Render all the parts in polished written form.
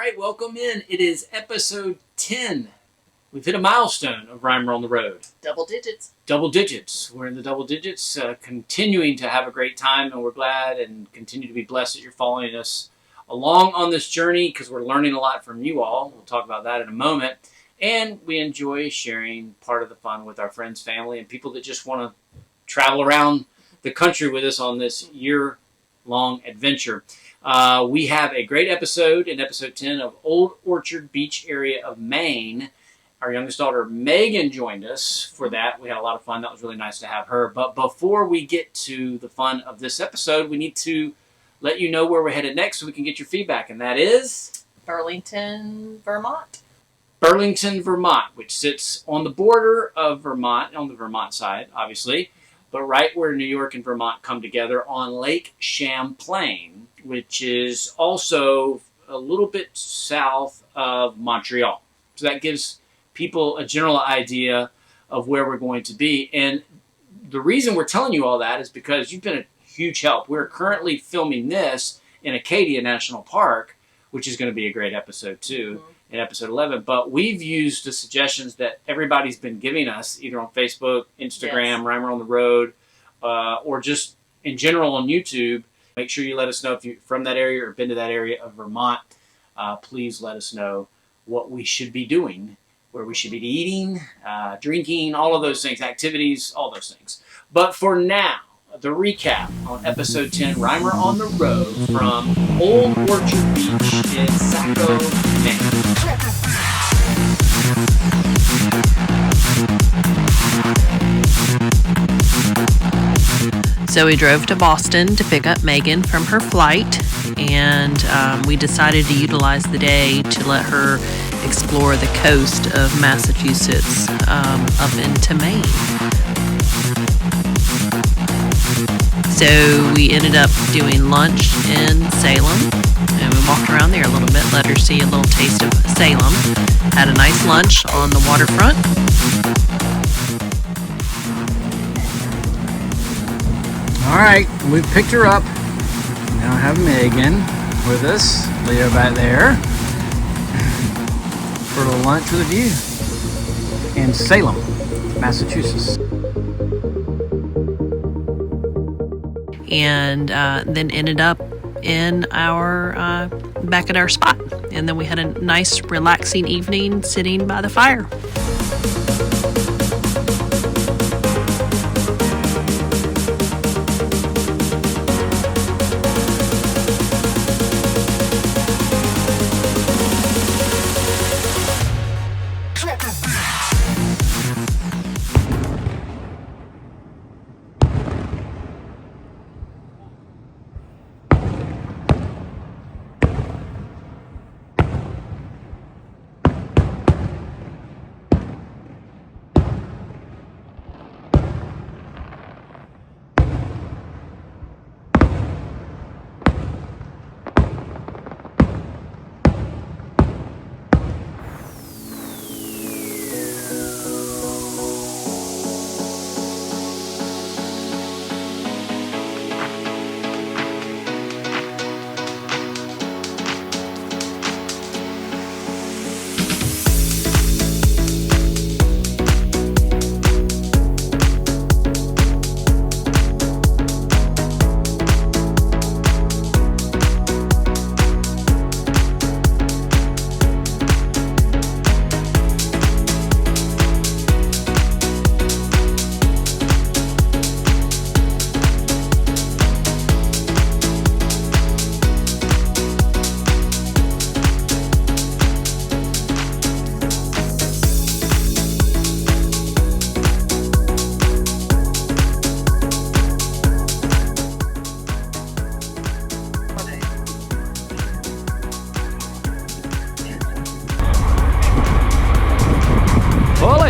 right, welcome in. It is episode 10. We've hit a milestone of Rhymer on the Road. Double digits. Double digits. We're in the double digits, continuing to have a great time, and we're glad and continue to be blessed that you're following us along on this journey because we're learning a lot from you all. We'll talk about that in a moment. And we enjoy sharing part of the fun with our friends, family, and people that just want to travel around the country with us on this year-long adventure. We have a great episode in episode 10 of Old Orchard Beach area of Maine. Our youngest daughter, Megan, joined us for that. We had a lot of fun. That was really nice to have her. But before we get to the fun of this episode, we need to let you know where we're headed next so we can get your feedback. And that is Burlington, Vermont. Burlington, Vermont, which sits on the border of Vermont, on the Vermont side, obviously, but right where New York and Vermont come together on Lake Champlain, which is also a little bit south of Montreal. So that gives people a general idea of where we're going to be. And the reason we're telling you all that is because you've been a huge help. We're currently filming this in Acadia National Park, which is going to be a great episode too, in episode 11. But we've used the suggestions that everybody's been giving us, either on Facebook, Instagram, Rhymer on the Road, or just in general on YouTube. Make sure you let us know if you're from that area or been to that area of Vermont. Please let us know what we should be doing, where we should be eating, drinking, all of those things, activities, all those things. But for now, the recap on episode 10, Rhymer on the Road from Old Orchard Beach in Saco, Maine. So we drove to Boston to pick up Megan from her flight, and we decided to utilize the day to let her explore the coast of Massachusetts up into Maine. So we ended up doing lunch in Salem, and we walked around there a little bit, let her see a little taste of Salem. Had a nice lunch on the waterfront. All right, we've picked her up. Now I have Megan with us, Leo back there, for a little lunch with a view in Salem, Massachusetts. And then ended up in our back at our spot. And then we had a nice, relaxing evening sitting by the fire.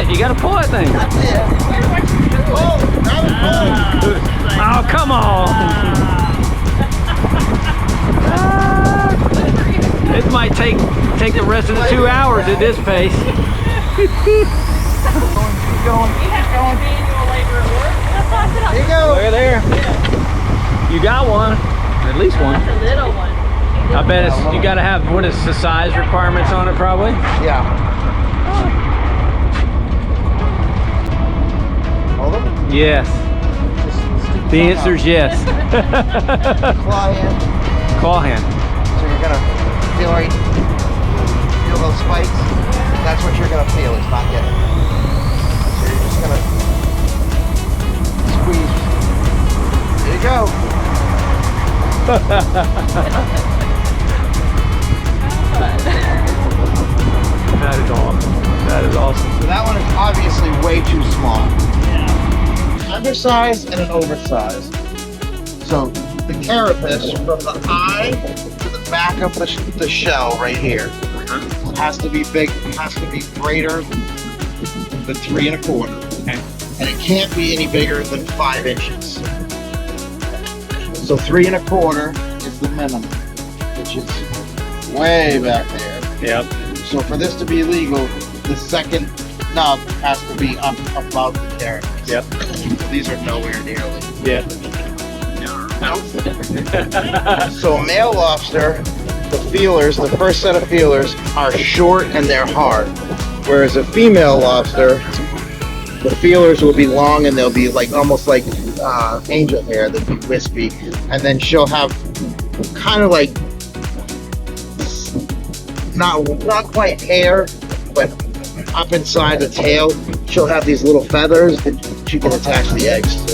You gotta pull that thing. That's it. Oh, come on. This might take the rest of the 2 hours at this pace. Keep going. There you go. Look at there. You got one. At least one. That's a little one. I bet it's, you gotta have, what is the size requirements on it probably? Yeah. Hold them? Yes. The answer is yes. Claw hand. Claw hand. So you're gonna feel those spikes? That's what you're gonna feel, it's not getting. So you're just gonna squeeze. There you go. That is awesome. That is awesome. So that one is obviously way too small. Undersized and an oversized. So the carapace from the eye to the back of the shell right here has to be big, has to be greater than 3 1/4. Okay. And it can't be any bigger than 5 inches. So 3 1/4 is the minimum, which is way back there. Yep. So for this to be legal, the second nub has to be up above the carapace. Yep. These are nowhere nearly. Yeah. So a male lobster, the feelers, the first set of feelers are short and they're hard. Whereas a female lobster, the feelers will be long and they'll be like almost like angel hair, they'll be wispy. And then she'll have kind of like not quite hair, but up inside the tail, she'll have these little feathers that she can attach the eggs to.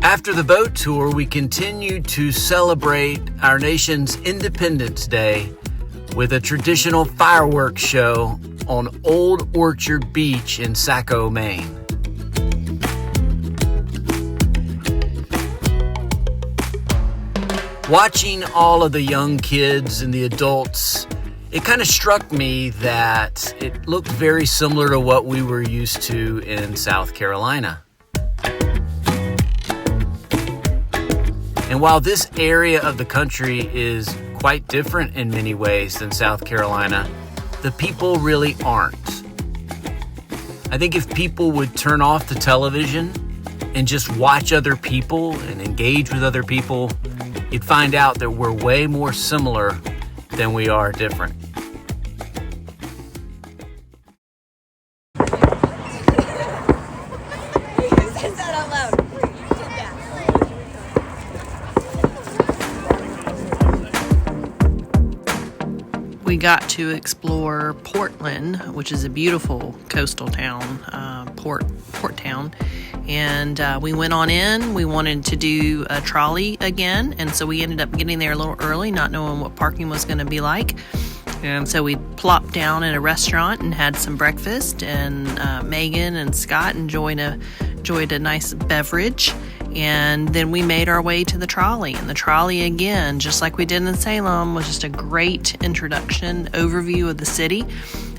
After the boat tour, we continued to celebrate our nation's Independence Day with a traditional fireworks show on Old Orchard Beach in Saco, Maine. Watching all of the young kids and the adults, it kind of struck me that it looked very similar to what we were used to in South Carolina. And while this area of the country is quite different in many ways than South Carolina, the people really aren't. I think if people would turn off the television and just watch other people and engage with other people, you'd find out that we're way more similar than we are different. We got to explore Portland, which is a beautiful coastal town, port town. And we went on in. We wanted to do a trolley again, and so we ended up getting there a little early, not knowing what parking was going to be like. And so we plopped down at a restaurant and had some breakfast, and Megan and Scott enjoyed a nice beverage. And then we made our way to the trolley. And the trolley, again, just like we did in Salem, was just a great introduction, overview of the city.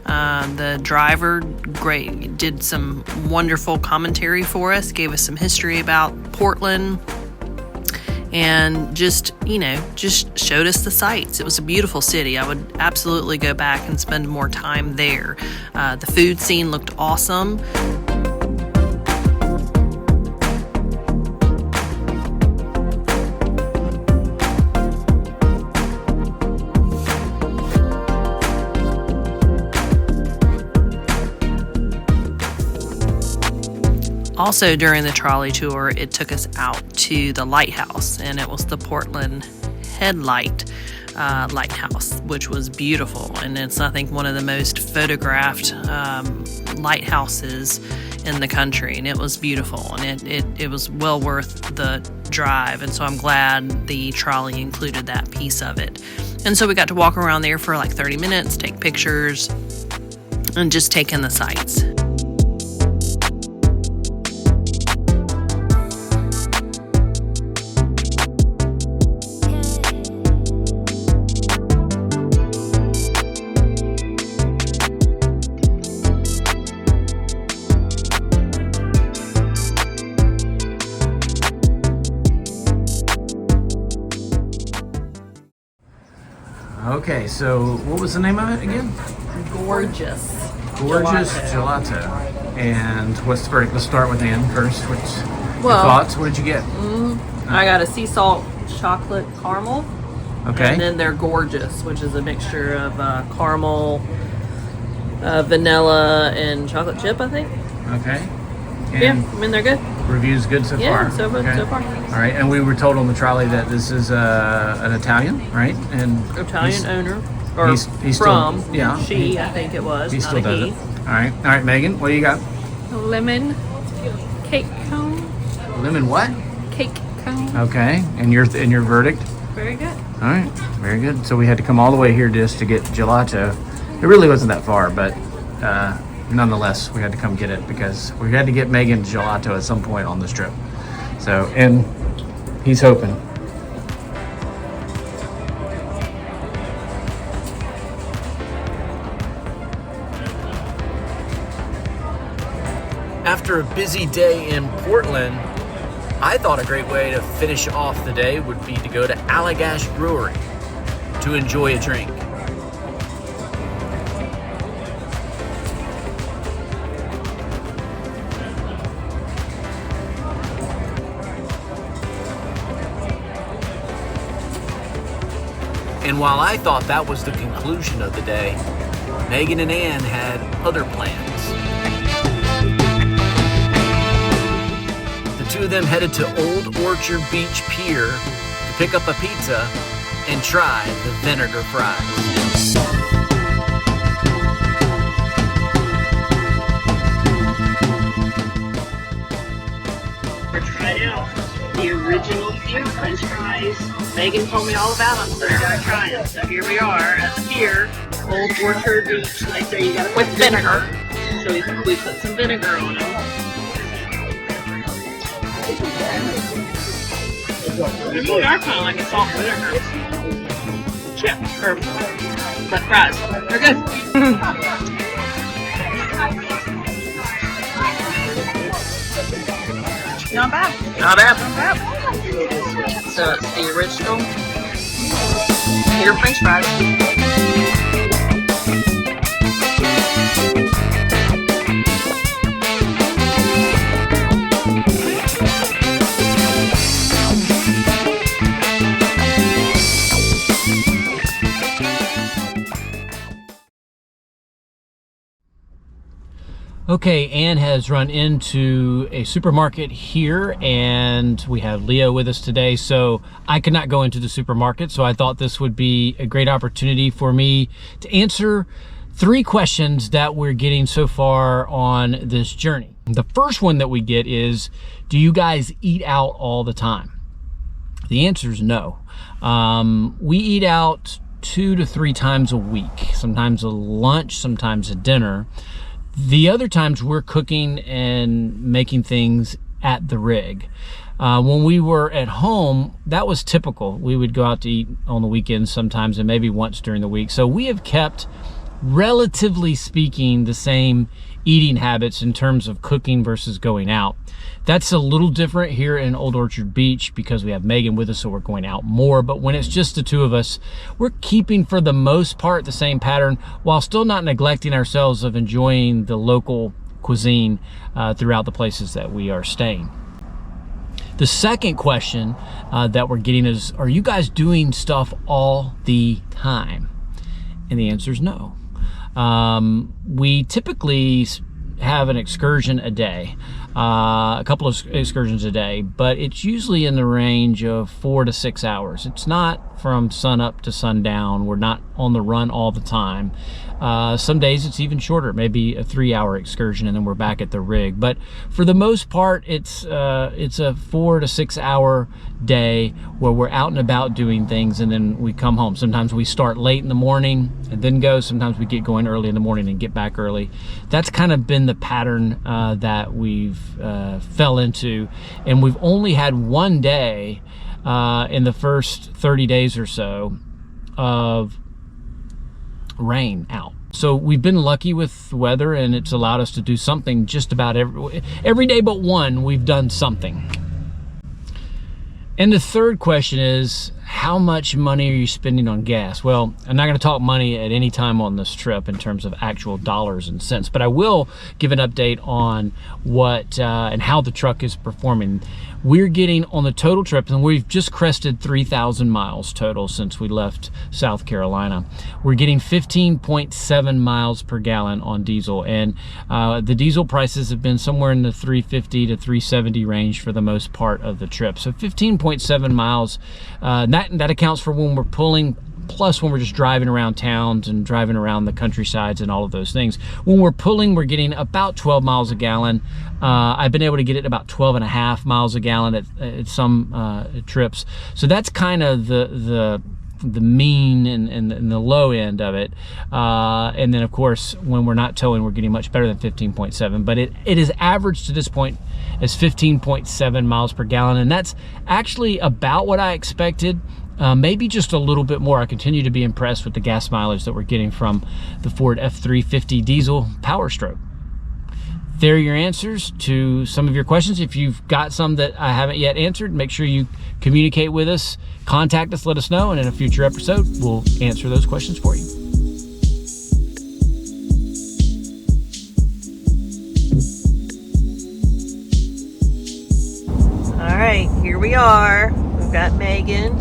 The driver did some wonderful commentary for us, gave us some history about Portland, and just showed us the sights. It was a beautiful city. I would absolutely go back and spend more time there. The food scene looked awesome. Also, during the trolley tour, it took us out to the lighthouse, and it was the Portland Headlight lighthouse, which was beautiful. And it's, I think, one of the most photographed lighthouses in the country, and it was beautiful, and it was well worth the drive. And so I'm glad the trolley included that piece of it. And so we got to walk around there for like 30 minutes, take pictures, and just take in the sights. Okay, so what was the name of it again? Gorgeous Gelato. And what's the verdict? Let's start with Ann first. Your Well, thoughts? What did you get? I got a sea salt chocolate caramel. Okay. And then they're gorgeous, which is a mixture of caramel, vanilla, and chocolate chip, I think. Okay. And Yeah, I mean, they're good. reviews good so Yeah, far? so far. All right, and we were told on the trolley that this is an Italian, right? And Italian owner. Or he's from. still, yeah. She, I think it was. He not still a does he. it. All right, Megan, what do you got? Lemon cake cone. Lemon what? Cake cone. Okay, and your verdict? Very good. All right, very good. So we had to come all the way here just to get gelato. It really wasn't that far, but nonetheless, we had to come get it because we had to get Megan gelato at some point on this trip. So, and he's hoping. After a busy day in Portland, I thought a great way to finish off the day would be to go to Allagash Brewery to enjoy a drink. And while I thought that was the conclusion of the day, Megan and Ann had other plans. The two of them headed to Old Orchard Pier to pick up a pizza and try the vinegar fries. Tried out the original pier French fries. Megan told me all about them, so I gotta try them. So here we are at the pier, Old Orchard Beach. They say you gotta with vinegar. So we put some vinegar on them. These are kind of like a salt vinegar chip or but fries. They're good. Not bad. Not bad. Not bad. So it's the original pier French fries. Okay, Ann has run into a supermarket here, and we have Leo with us today, so I could not go into the supermarket, so I thought this would be a great opportunity for me to answer 3 questions that we're getting so far on this journey. The first one that we get is, do you guys eat out all the time? The answer is no. We eat out 2 to 3 times a week, sometimes a lunch, sometimes a dinner. The other times we're cooking and making things at the rig. When we were at home, that was typical. We would go out to eat on the weekends sometimes and maybe once during the week. So we have kept, relatively speaking, the same eating habits in terms of cooking versus going out. That's a little different here in Old Orchard Beach because we have Megan with us, so we're going out more. But when it's just the two of us, we're keeping for the most part the same pattern while still not neglecting ourselves of enjoying the local cuisine throughout the places that we are staying. The second question that we're getting is, are you guys doing stuff all the time? And the answer is no. We typically have an excursion a day, a couple of excursions a day, but it's usually in the range of 4 to 6 hours. It's not from sun up to sundown. We're not on the run all the time. Some days it's even shorter, maybe a 3-hour excursion, and then we're back at the rig. But for the most part, it's a 4 to 6 hour day where we're out and about doing things, and then we come home. Sometimes we start late in the morning and then go. Sometimes we get going early in the morning and get back early. That's kind of been the pattern that we've fell into, and we've only had one day in the first 30 days or so of rain out. So we've been lucky with the weather, and it's allowed us to do something just about every day but one. We've done something. And the third question is, how much money are you spending on gas? Well, I'm not going to talk money at any time on this trip in terms of actual dollars and cents, but I will give an update on what and how the truck is performing. We're getting on the total trip, and we've just crested 3,000 miles total since we left South Carolina. We're getting 15.7 miles per gallon on diesel, and the diesel prices have been somewhere in the 350 to 370 range for the most part of the trip. So 15.7 miles, that accounts for when we're pulling, plus when we're just driving around towns and driving around the countrysides and all of those things. When we're pulling, we're getting about 12 miles a gallon. I've been able to get it about 12 and a half miles a gallon at some trips. So that's kind of the mean and the low end of it. And then of course, when we're not towing, we're getting much better than 15.7, but it is averaged to this point as 15.7 miles per gallon. And that's actually about what I expected. Maybe just a little bit more. I continue to be impressed with the gas mileage that we're getting from the Ford F350 diesel Power Stroke. There are your answers to some of your questions. If you've got some that I haven't yet answered, make sure you communicate with us, contact us, let us know, and in a future episode, we'll answer those questions for you. All right, here we are. We've got Megan.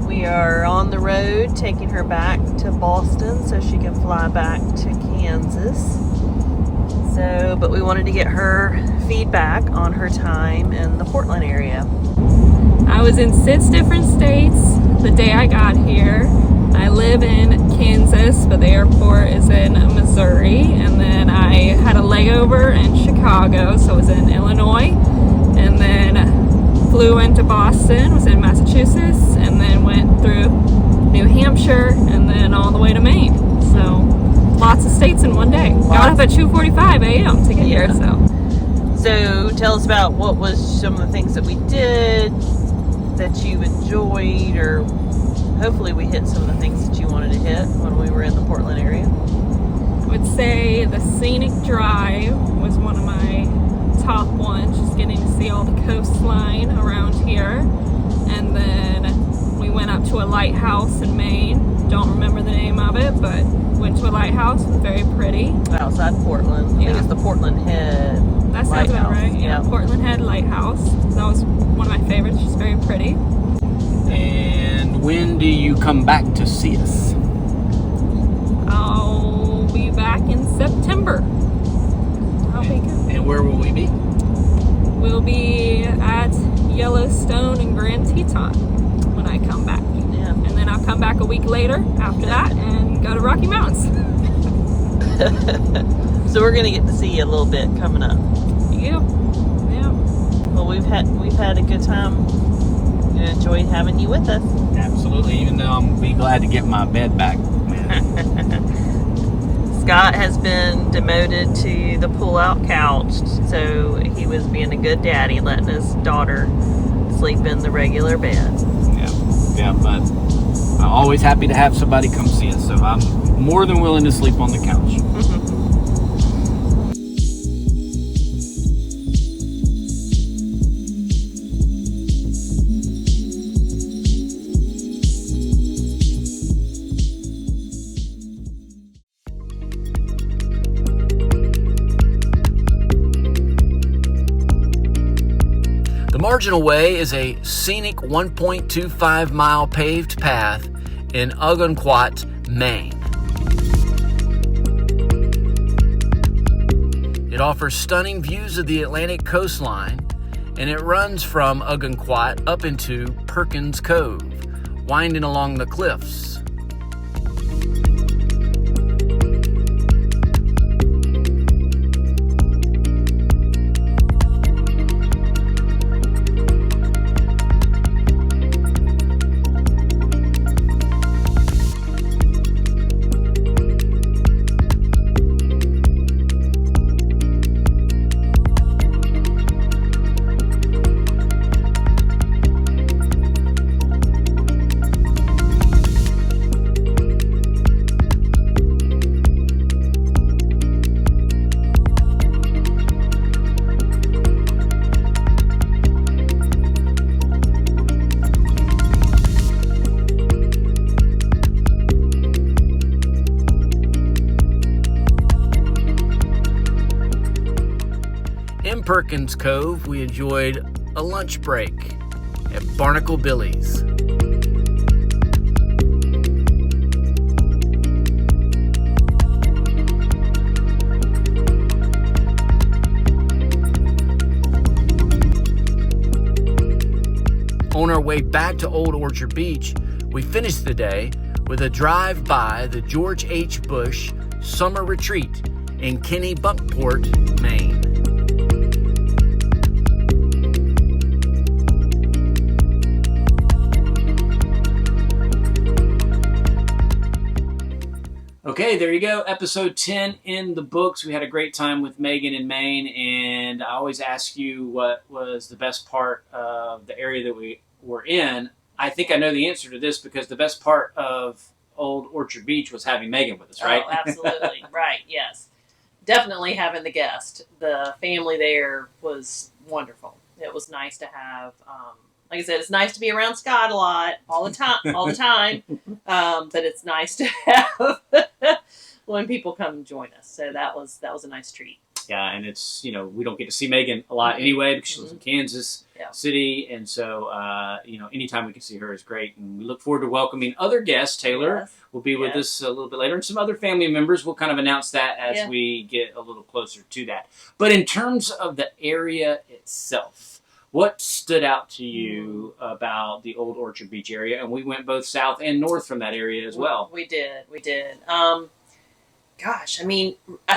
We are on the road taking her back to Boston so she can fly back to Kansas. But we wanted to get her feedback on her time in the Portland area. I was in 6 different states the day I got here. I live in Kansas, but the airport is in Missouri. And then I had a layover in Chicago, so I was in Illinois. And then flew into Boston, was in Massachusetts, and then went through New Hampshire, and then all the way to Maine. So lots of states in one day. Got up at 2:45 a.m. to get here. So tell us about what was some of the things that we did that you enjoyed, or hopefully we hit some of the things that you wanted to hit when we were in the Portland area. I would say the Scenic Drive was one of my top ones, just getting to see all the coastline around here. And then we went up to a lighthouse in Maine. Don't remember the name of it, but went to a lighthouse. It was very pretty. Outside Portland. I think it's the Portland Head That sounds about right. Yeah, Portland Head Lighthouse. That was one of my favorites. Just very pretty. And when do you come back to see us? I'll be back in September. I'll be good. And where will we be? We'll be at Yellowstone and Grand Teton when I come back. Yeah. And then I'll come back a week later after that and go to Rocky Mountains. So we're gonna get to see you a little bit coming up. Yep. Yeah. Well, we've had a good time. We enjoyed having you with us. Scott has been demoted to the pull-out couch, so he was being a good daddy, letting his daughter sleep in the regular bed. Yeah, but I'm always happy to have somebody come see us, so I'm more than willing to sleep on the couch. The Marginal Way is a scenic 1.25 mile paved path in Ogunquit, Maine. It offers stunning views of the Atlantic coastline, and it runs from Ogunquit up into Perkins Cove, winding along the cliffs. In Perkins Cove, we enjoyed a lunch break at Barnacle Billy's. On our way back to Old Orchard Beach, we finished the day with a drive by the George H. Bush Summer Retreat in Kennebunkport, Maine. Okay, there you go. Episode 10 in the books. We had a great time with Megan in Maine, and I always ask you what was the best part of the area that we were in. I think I know the answer to this because the best part of Old Orchard Beach was having Megan with us, right? Oh, absolutely. Right, yes. Definitely having the guest. The family there was wonderful. It was nice to have, like I said, it's nice to be around Scott a lot, all the time, but it's nice to have when people come and join us. So that was a nice treat. Yeah, and it's, we don't get to see Megan a lot anyway because she lives in Kansas City, and so, anytime we can see her is great, and we look forward to welcoming other guests. Taylor will be with us a little bit later, and some other family members. We'll kind of announce that as we get a little closer to that. But in terms of the area itself, what stood out to you about the Old Orchard Beach area? And we went both south and north from that area as well. We did. Gosh, I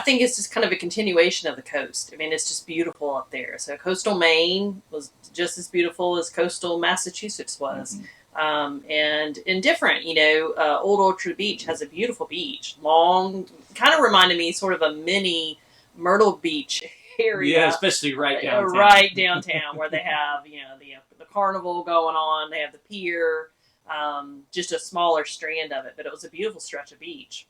think it's just kind of a continuation of the coast. it's just beautiful up there. So coastal Maine was just as beautiful as coastal Massachusetts was. And different, Old Orchard Beach has a beautiful beach. Long, kind of reminded me sort of a mini Myrtle Beach area. Yeah, especially right downtown. Right downtown where they have, the carnival going on. They have the pier, just a smaller strand of it. But it was a beautiful stretch of beach.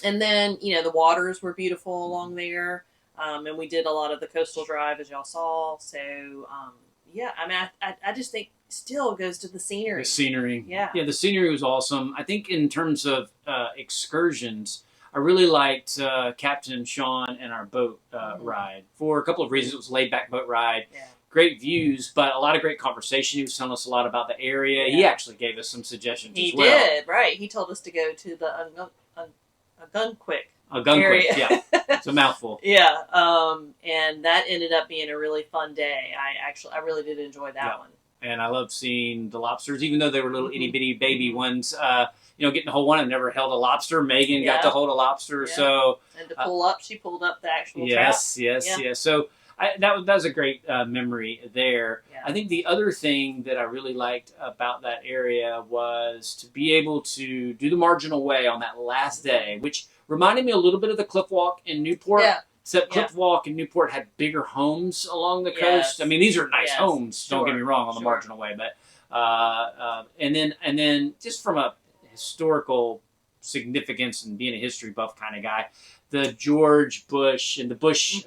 And then, the waters were beautiful along there. And we did a lot of the coastal drive, as y'all saw. So, I just think still goes to the scenery. The scenery. Yeah. Yeah, the scenery was awesome. I think in terms of excursions, I really liked Captain Shawn and our boat ride for a couple of reasons. It was a laid-back boat ride. Yeah. Great views, but a lot of great conversation. He was telling us a lot about the area. Yeah. He actually gave us some suggestions as well. He did, right. He told us to go to the Gunquick area. Yeah. It's a mouthful. Yeah. And that ended up being a really fun day. I really did enjoy that one. And I loved seeing the lobsters, even though they were little itty-bitty baby ones. Getting to hold one. I've never held a lobster. Megan got to hold a lobster. Yeah. So, and to pull up, she pulled up the actual trap. Yes. Yeah. So that was a great memory there. Yeah. I think the other thing that I really liked about that area was to be able to do the marginal way on that last day, which reminded me a little bit of the Cliff Walk in Newport. Yeah. Except Cliff Walk in Newport had bigger homes along the Yes. coast. I mean, these are nice Yes. homes. Don't get Sure. me wrong on the Sure. marginal way, but and then just from a historical significance and being a history buff kind of guy, the George Bush and the Bush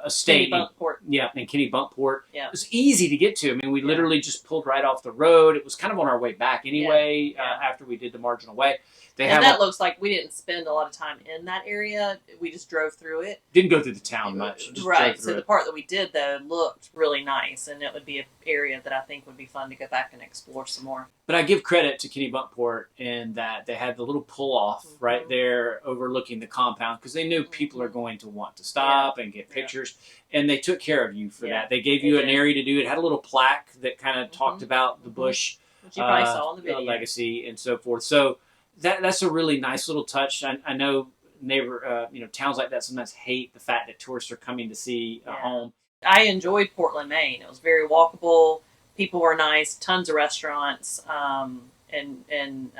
estate. Bunkport. Yeah, and Kenny Bunkport. Yeah. It was easy to get to. I mean, we literally just pulled right off the road. It was kind of on our way back anyway. After we did the marginal way, That looks like we didn't spend a lot of time in that area. We just drove through it. Didn't go through the town much. Just Right. drove through So the part that we did though looked really nice, and it would be an area that I think would be fun to go back and explore some more. But I give credit to Kenny Bunkport in that they had the little pull off right there overlooking the compound because they knew people are going to want to stop and get pictures, and they took care of you for that. They gave you an area to do it. Had a little plaque that kind of talked about the Bush, which you probably saw in the video, legacy and so forth. So that's a really nice little touch. I know towns like that sometimes hate the fact that tourists are coming to see a home. I enjoyed Portland, Maine. It was very walkable. People were nice. Tons of restaurants, and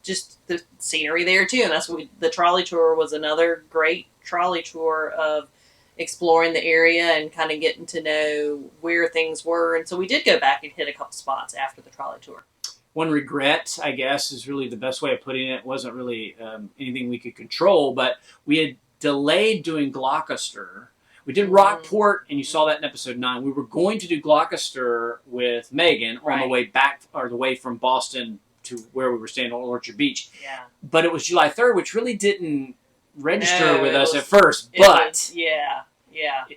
just the scenery there too. And that's what the trolley tour was. Another great trolley tour of exploring the area and kind of getting to know where things were. And so we did go back and hit a couple spots after the trolley tour. One regret, I guess, is really the best way of putting it. It wasn't really anything we could control, but we had delayed doing Gloucester. We did Rockport, and you saw that in episode 9. We were going to do Gloucester with Megan on the way back, or the way from Boston to where we were staying on Old Orchard Beach. Yeah. But it was July 3rd, which really didn't register with us at first. But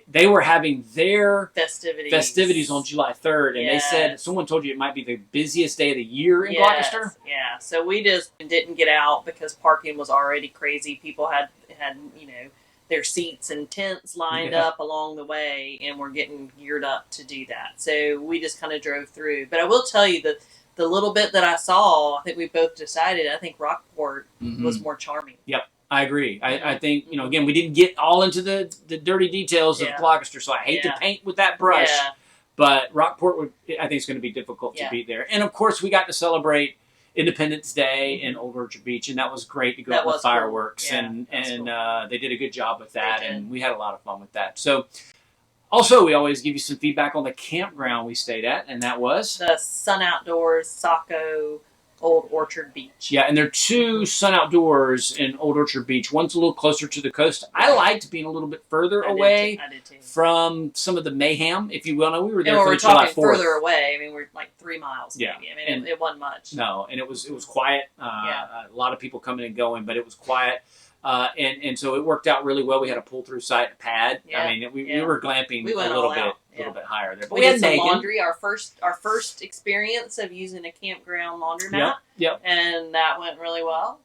they were having their festivities on July 3rd, and they said, someone told you it might be the busiest day of the year in Gloucester. Yeah, so we just didn't get out because parking was already crazy. People had their seats and tents lined up along the way, and we're getting geared up to do that. So we just kind of drove through. But I will tell you that the little bit that I saw, I think we both decided, I think Rockport was more charming. Yep. I agree. I think, again, we didn't get all into the dirty details of Gloucester, so I hate to paint with that brush. Yeah. But Rockport, I think it's going to be difficult to beat there. And, of course, we got to celebrate Independence Day in Old Orchard Beach, and that was great to go out with fireworks. Cool. And they did a good job with that, and we had a lot of fun with that. So, also, we always give you some feedback on the campground we stayed at, and that was? The Sun Outdoors, Saco, Old Orchard Beach. Yeah, and there are 2 Sun Outdoors in Old Orchard Beach. One's a little closer to the coast. I liked being a little bit further away from some of the mayhem, if you will. We were there for July 4th. Further away. I mean, we're like 3 miles. Yeah, maybe. I mean, it wasn't much. No, and it was quiet. A lot of people coming and going, but it was quiet. And so it worked out really well. We had a pull-through site pad. Yeah. I mean, we were glamping a little bit higher there. But we had some laundry. Our first experience of using a campground laundromat. Yep. And that went really well.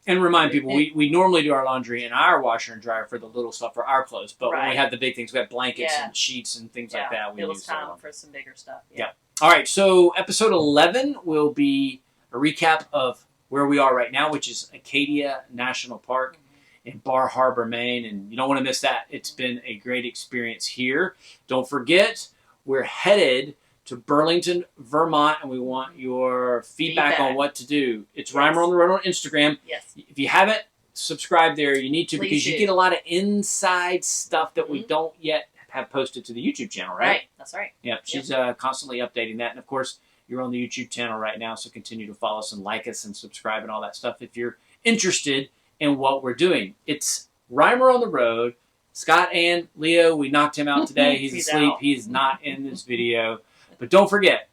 And remind people, we normally do our laundry in our washer and dryer for the little stuff for our clothes. But when we have the big things, we have blankets and sheets and things like that. It was time for some bigger stuff. Yeah. All right. So episode 11 will be a recap of where we are right now, which is Acadia National Park in Bar Harbor, Maine. And you don't want to miss that. It's been a great experience here. Don't forget, we're headed to Burlington, Vermont, and we want your feedback on what to do. It's Reimer on the Road on Instagram. Yes. If you haven't subscribed there, you need to, because you get a lot of inside stuff that we don't yet have posted to the YouTube channel, right? Right. That's right. Yep. She's constantly updating that. And, of course, you're on the YouTube channel right now, so continue to follow us and like us and subscribe and all that stuff if you're interested in what we're doing. It's Reimer on the Road. Scott and Leo, we knocked him out today. He's asleep. He's not in this video. But don't forget,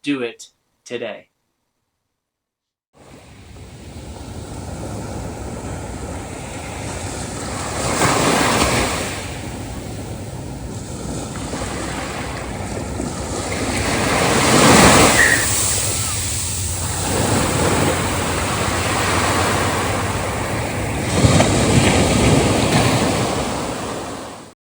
do it today.